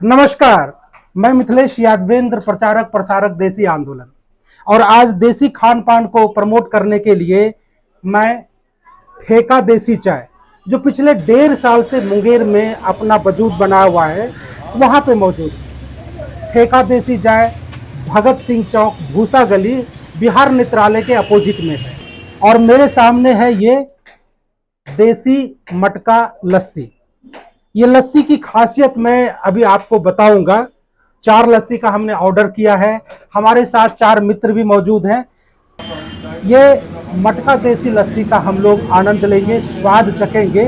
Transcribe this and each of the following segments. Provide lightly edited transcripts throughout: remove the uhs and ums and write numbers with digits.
नमस्कार। मैं मिथिलेश यादवेंद्र, प्रचारक प्रसारक देसी आंदोलन। और आज देसी खान पान को प्रमोट करने के लिए मैं ठेका देसी चाय, जो पिछले 1.5 साल से मुंगेर में अपना वजूद बनाया हुआ है, वहां पे मौजूद है। ठेका देसी चाय भगत सिंह चौक, भूसा गली, बिहार नेत्रालय के अपोजिट में है। और मेरे सामने है ये देसी मटका लस्सी। ये लस्सी की खासियत मैं अभी आपको बताऊंगा। 4 लस्सी का हमने ऑर्डर किया है। हमारे साथ 4 मित्र भी मौजूद हैं। ये मटका देसी लस्सी का हम लोग आनंद लेंगे, स्वाद चखेंगे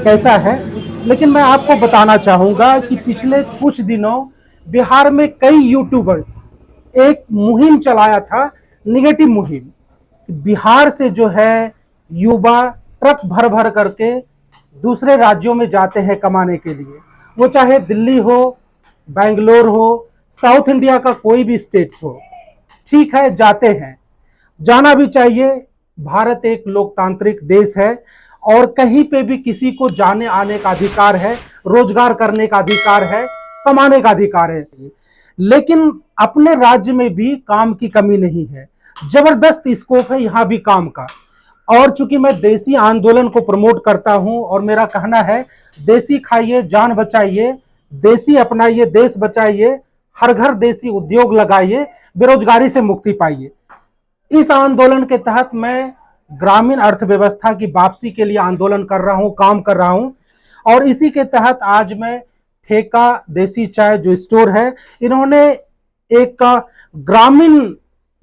कैसा है। लेकिन मैं आपको बताना चाहूंगा कि पिछले कुछ दिनों बिहार में कई यूट्यूबर्स एक मुहिम चलाया था, निगेटिव मुहिम। बिहार से जो है युवा ट्रक भर भर करके दूसरे राज्यों में जाते हैं कमाने के लिए। वो चाहे दिल्ली हो, बेंगलोर हो, साउथ इंडिया का कोई भी स्टेट्स हो, ठीक है, जाते हैं, जाना भी चाहिए। भारत एक लोकतांत्रिक देश है और कहीं पे भी किसी को जाने आने का अधिकार है, रोजगार करने का अधिकार है, कमाने का अधिकार है। लेकिन अपने राज्य में भी काम की कमी नहीं है, जबरदस्त स्कोप है यहाँ भी काम का। और चूंकि मैं देसी आंदोलन को प्रमोट करता हूं और मेरा कहना है देसी खाइए, जान बचाइए, देसी अपनाइए, देश बचाइए, हर घर देसी उद्योग लगाइए, बेरोजगारी से मुक्ति पाइए। इस आंदोलन के तहत मैं ग्रामीण अर्थव्यवस्था की वापसी के लिए आंदोलन कर रहा हूं, काम कर रहा हूं। और इसी के तहत आज मैं ठेका देसी चाय जो स्टोर है, इन्होंने एक ग्रामीण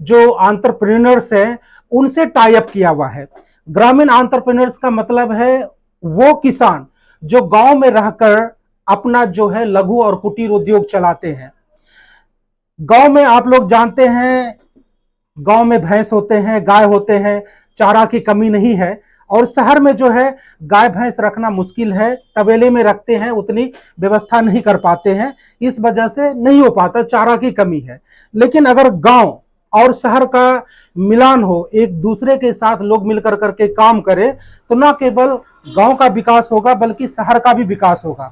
जो एंटरप्रेन्योर्स हैं उनसे टाई अप किया हुआ है। ग्रामीण एंटरप्रेन्योर्स का मतलब है वो किसान जो गांव में रहकर अपना जो है लघु और कुटीर उद्योग चलाते हैं। गांव में आप लोग जानते हैं, गांव में भैंस होते हैं, गाय होते हैं, चारा की कमी नहीं है। और शहर में जो है गाय भैंस रखना मुश्किल है, तबेले में रखते हैं, उतनी व्यवस्था नहीं कर पाते हैं, इस वजह से नहीं हो पाता, चारा की कमी है। लेकिन अगर गांव और शहर का मिलान हो, एक दूसरे के साथ लोग मिलकर करके काम करें, तो न केवल गांव का विकास होगा बल्कि शहर का भी विकास होगा।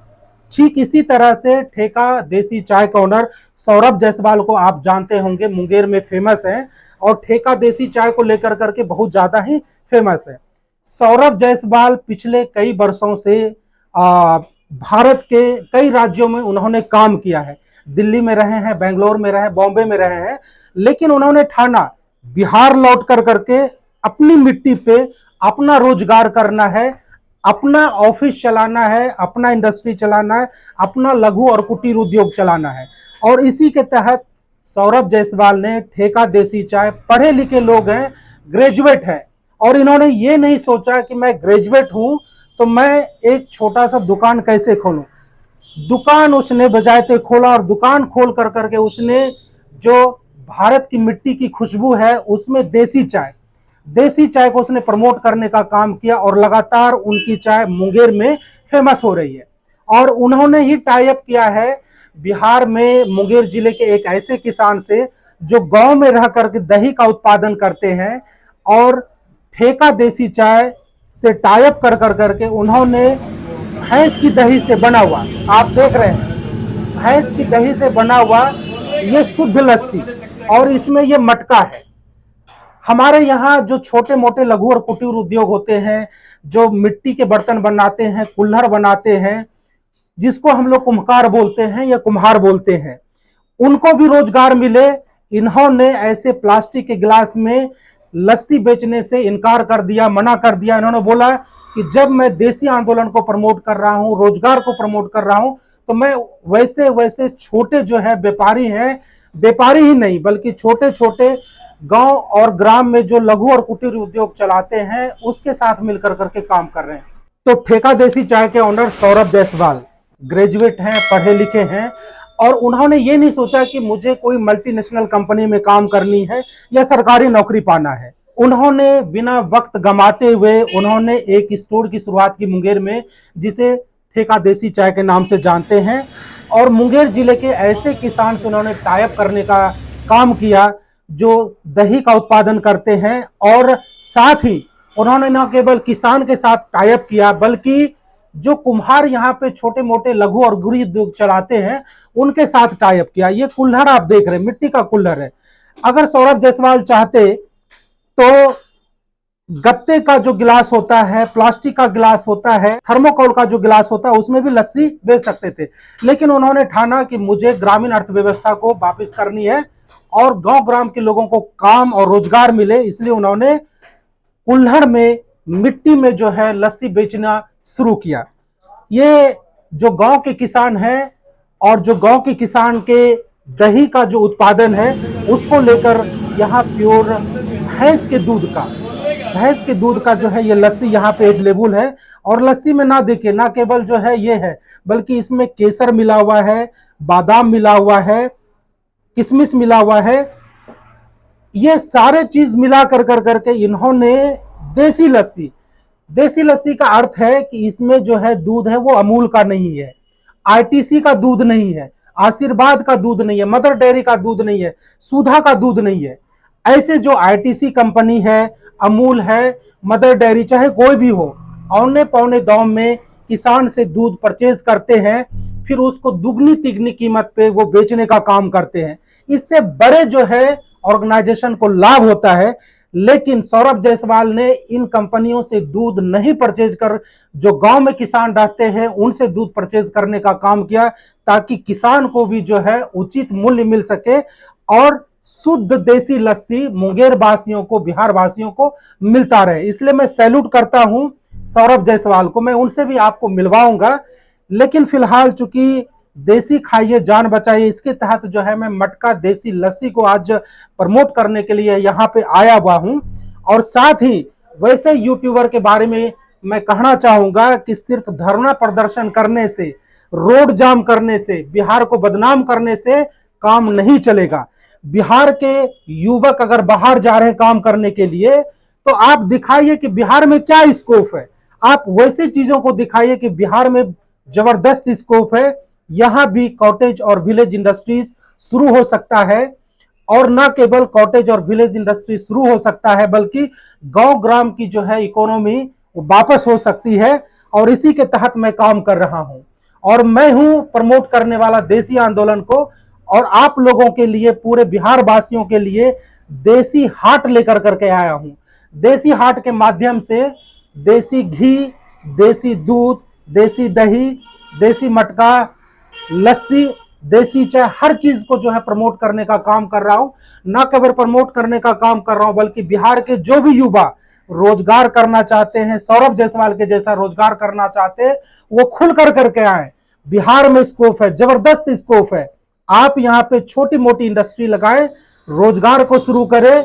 ठीक इसी तरह से ठेका देसी चाय का ओनर सौरभ जायसवाल को आप जानते होंगे, मुंगेर में फेमस है और ठेका देसी चाय को लेकर करके बहुत ज्यादा ही फेमस है। सौरभ जायसवाल पिछले कई वर्षों से भारत के कई राज्यों में उन्होंने काम किया है। दिल्ली में रहे हैं, बेंगलोर में रहे, बॉम्बे में रहे हैं। लेकिन उन्होंने ठाना बिहार लौट कर करके अपनी मिट्टी पे अपना रोजगार करना है, अपना ऑफिस चलाना है, अपना इंडस्ट्री चलाना है, अपना लघु और कुटीर उद्योग चलाना है। और इसी के तहत सौरभ जायसवाल ने ठेका देसी चाय, पढ़े लिखे लोग हैं, ग्रेजुएट हैं, और इन्होंने ये नहीं सोचा कि मैं ग्रेजुएट हूं तो मैं एक छोटा सा दुकान कैसे खोलूं। दुकान उसने बजाते खोला और दुकान खोल कर करके उसने जो भारत की मिट्टी की खुशबू है उसमें देसी चाय को उसने प्रमोट करने का काम किया और लगातार उनकी चाय मुंगेर में फेमस हो रही है। और उन्होंने ही टाई अप किया है बिहार में मुंगेर जिले के एक ऐसे किसान से जो गांव में रह करके दही का उत्पादन करते हैं, और ठेका देसी चाय से टाई अप कर करके उन्होंने भैंस की दही से बना हुआ, आप देख रहे हैं, भैंस की दही से बना हुआ ये शुद्ध लस्सी, और इसमें ये मटका है। हमारे यहाँ जो छोटे मोटे लघु और कुटीर उद्योग होते हैं, जो मिट्टी के बर्तन बनाते हैं, कुल्हड़ बनाते हैं, जिसको हम लोग कुम्हार बोलते हैं या कुम्हार बोलते हैं, उनको भी रोजगार मिले। इन्होंने ऐसे प्लास्टिक के गिलास में लस्सी बेचने से इनकार कर दिया, मना कर दिया। इन्होंने बोला कि जब मैं देसी आंदोलन को प्रमोट कर रहा हूं, रोजगार को प्रमोट कर रहा हूं, तो मैं वैसे वैसे छोटे जो है व्यापारी हैं, व्यापारी ही नहीं बल्कि छोटे छोटे गांव और ग्राम में जो लघु और कुटीर उद्योग चलाते हैं उसके साथ मिलकर करके काम कर रहे हैं। तो ठेका देसी चाय के ओनर सौरभ जायसवाल ग्रेजुएट हैं, पढ़े लिखे हैं, और उन्होंने ये नहीं सोचा कि मुझे कोई मल्टीनेशनल कंपनी में काम करनी है या सरकारी नौकरी पाना है। उन्होंने बिना वक्त गंवाते हुए उन्होंने एक स्टोर की शुरुआत की मुंगेर में, जिसे ठेका देसी चाय के नाम से जानते हैं। और मुंगेर जिले के ऐसे किसान से उन्होंने टाई अप करने का काम किया जो दही का उत्पादन करते हैं, और साथ ही उन्होंने न केवल किसान के साथ टाई अप किया बल्कि जो कुम्हार यहाँ पे छोटे मोटे लघु और गुड़ी उद्योग चलाते हैं उनके साथ टाई अप किया। ये कुल्हड़ आप देख रहे हैं, मिट्टी का कुल्हड़ है। अगर सौरभ जायसवाल चाहते तो गत्ते का जो गिलास होता है, प्लास्टिक का गिलास होता है, थर्मोकोल का जो गिलास होता है, उसमें भी लस्सी बेच सकते थे। लेकिन उन्होंने ठाना कि मुझे ग्रामीण अर्थव्यवस्था को वापस करनी है और गांव ग्राम के लोगों को काम और रोजगार मिले, इसलिए उन्होंने कुल्हड़ में मिट्टी में जो है लस्सी बेचना शुरू किया। ये जो गांव के किसान हैं और जो गांव के किसान के दही का जो उत्पादन है उसको लेकर यहाँ प्योर भैंस के दूध का जो है ये लस्सी यहाँ पे अवेलेबल है। और लस्सी में ना देखिए, ना केवल जो है ये है, बल्कि इसमें केसर मिला हुआ है, बादाम मिला हुआ है, किशमिश मिला हुआ है। ये सारे चीज मिला कर करके इन्होंने देसी लस्सी का अर्थ है कि इसमें जो है दूध है वो अमूल का नहीं है, आईटीसी का दूध नहीं है, आशीर्वाद का दूध नहीं है, मदर डेयरी का दूध नहीं है, सुधा का दूध नहीं है। ऐसे जो आईटीसी कंपनी है, अमूल है, मदर डेयरी, चाहे कोई भी हो, औने पौने दाम में किसान से दूध परचेज करते हैं, फिर उसको दुगनी तिगनी कीमत पे वो बेचने का काम करते हैं। इससे बड़े जो है ऑर्गेनाइजेशन को लाभ होता है। लेकिन सौरभ जायसवाल ने इन कंपनियों से दूध नहीं परचेज कर, जो गांव में किसान रहते हैं उनसे दूध परचेज करने का काम किया, ताकि किसान को भी जो है उचित मूल्य मिल सके और शुद्ध देसी लस्सी मुंगेर वासियों को, बिहार वासियों को मिलता रहे। इसलिए मैं सैल्यूट करता हूं सौरभ जायसवाल को, मैं उनसे भी आपको मिलवाऊंगा। लेकिन फिलहाल चूंकि देसी खाइए जान बचाइए, इसके तहत जो है मैं मटका देसी लस्सी को आज प्रमोट करने के लिए यहाँ पे आया हुआ हूं। और साथ ही वैसे यूट्यूबर के बारे में मैं कहना चाहूंगा कि सिर्फ धरना प्रदर्शन करने से, रोड जाम करने से, बिहार को बदनाम करने से काम नहीं चलेगा। बिहार के युवक अगर बाहर जा रहे हैं काम करने के लिए, तो आप दिखाइए कि बिहार में क्या स्कोप है। आप वैसे चीजों को दिखाइए कि बिहार में जबरदस्त स्कोप है, यहां भी कॉटेज और विलेज इंडस्ट्रीज शुरू हो सकता है। और ना केवल कॉटेज और विलेज इंडस्ट्री शुरू हो सकता है, बल्कि गांव ग्राम की जो है इकोनॉमी वापस हो सकती है। और इसी के तहत मैं काम कर रहा हूं और मैं हूं प्रमोट करने वाला देसी आंदोलन को। और आप लोगों के लिए, पूरे बिहार वासियों के लिए देसी हाट लेकर करके आया हूं। देसी हाट के माध्यम से देसी घी, देसी दूध, देसी दही, देसी मटका, लस्सी, देसी चाय, हर चीज को जो है प्रमोट करने का काम कर रहा हूं। ना केवल प्रमोट करने का काम कर रहा हूं, बल्कि बिहार के जो भी युवा रोजगार करना चाहते हैं, सौरभ जायसवाल के जैसा रोजगार करना चाहते हैं, वो खुल कर करके आए। बिहार में स्कोप है, जबरदस्त स्कोप है। आप यहाँ पे छोटी मोटी इंडस्ट्री लगाएं, रोजगार को शुरू करें,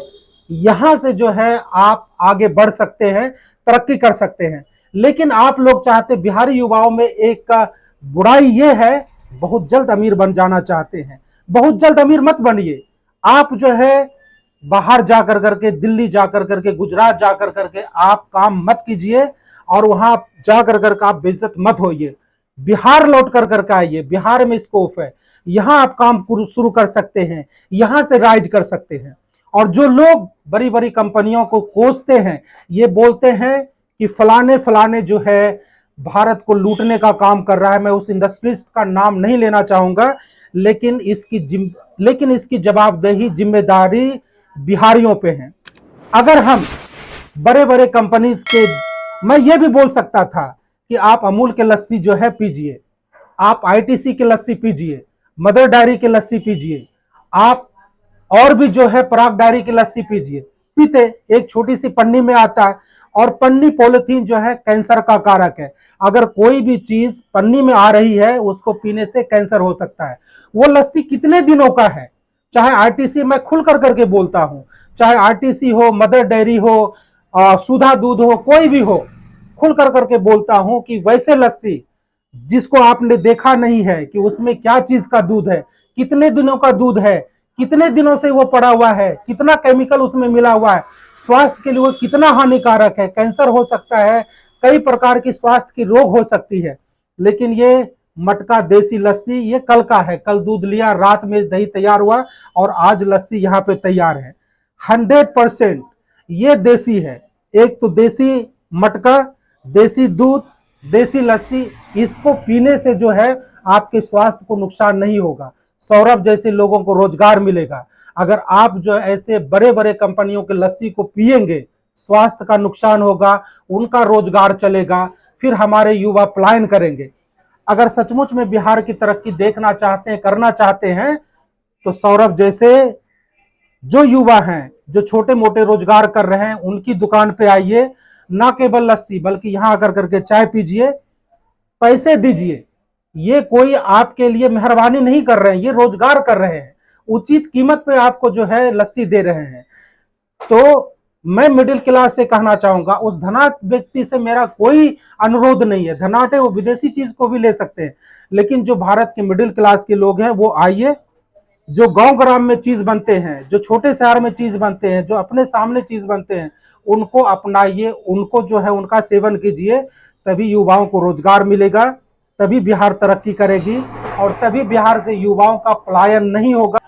यहां से जो है आप आगे बढ़ सकते हैं, तरक्की कर सकते हैं। लेकिन आप लोग चाहते, बिहारी युवाओं में एक बुराई ये है, बहुत जल्द अमीर बन जाना चाहते हैं। बहुत जल्द अमीर मत बनिए। आप जो है बाहर जाकर करके, दिल्ली जाकर करके, गुजरात जाकर करके आप काम मत कीजिए और वहां जाकर करके आप बेइज्जत मत होइए। बिहार लौट कर करके आइए, बिहार में स्कोप है, यहां आप काम शुरू कर सकते हैं, यहां से राइज कर सकते हैं। और जो लोग बड़ी बड़ी कंपनियों को कोसते हैं, ये बोलते हैं कि फलाने फलाने जो है भारत को लूटने का काम कर रहा है, मैं उस इंडस्ट्रिस्ट का नाम नहीं लेना चाहूंगा, लेकिन इसकी जवाबदेही, जिम्मेदारी बिहारियों पे है। अगर हम बड़े बड़े कंपनीज के, मैं ये भी बोल सकता था कि आप अमूल के लस्सी जो है पीजिए, आप आईटीसी के लस्सी पीजिए, मदर डायरी के लस्सी पीजिए, आप और भी जो है पराग डायरी की लस्सी पीजिए। पीते, एक छोटी सी पन्नी में आता है, और पन्नी पॉलिथीन जो है कैंसर का कारक है। अगर कोई भी चीज पन्नी में आ रही है, उसको पीने से कैंसर हो सकता है। वो लस्सी कितने दिनों का है, चाहे आरटीसी, मैं खुल कर करके बोलता हूं, चाहे आरटीसी हो, मदर डेयरी हो, सुधा दूध हो, कोई भी हो, खुल कर करके बोलता हूं कि वैसे लस्सी जिसको आपने देखा नहीं है कि उसमें क्या चीज का दूध है, कितने दिनों का दूध है, कितने दिनों से वो पड़ा हुआ है, कितना केमिकल उसमें मिला हुआ है, स्वास्थ्य के लिए वो कितना हानिकारक है, कैंसर हो सकता है, कई प्रकार की स्वास्थ्य की रोग हो सकती है। लेकिन ये मटका देसी लस्सी ये कल का है, कल दूध लिया, रात में दही तैयार हुआ और आज लस्सी यहाँ पे तैयार है। 100% ये देसी है। एक तो देसी मटका, देसी दूध, देसी लस्सी, इसको पीने से जो है आपके स्वास्थ्य को नुकसान नहीं होगा। सौरभ जैसे लोगों को रोजगार मिलेगा। अगर आप जो ऐसे बड़े बड़े कंपनियों के लस्सी को पिएंगे, स्वास्थ्य का नुकसान होगा, उनका रोजगार चलेगा, फिर हमारे युवा पलायन करेंगे। अगर सचमुच में बिहार की तरक्की देखना चाहते हैं, करना चाहते हैं, तो सौरभ जैसे जो युवा हैं, जो छोटे मोटे रोजगार कर रहे हैं, उनकी दुकान पे आइए, ना केवल लस्सी बल्कि यहां आकर करके चाय पीजिए, पैसे दीजिए। ये कोई आपके लिए मेहरबानी नहीं कर रहे हैं, ये रोजगार कर रहे हैं, उचित कीमत पे आपको जो है लस्सी दे रहे हैं। तो मैं मिडिल क्लास से कहना चाहूंगा, उस धनाढ्य व्यक्ति से मेरा कोई अनुरोध नहीं है। धनाढ्य वो विदेशी चीज को भी ले सकते हैं, लेकिन जो भारत के मिडिल क्लास के लोग हैं वो आइए, जो गांव ग्राम में चीज बनते हैं, जो छोटे शहर में चीज बनते हैं, जो अपने सामने चीज बनते हैं, उनको अपनाइए, उनको जो है उनका सेवन कीजिए। तभी युवाओं को रोजगार मिलेगा, तभी बिहार तरक्की करेगी, और तभी बिहार से युवाओं का पलायन नहीं होगा।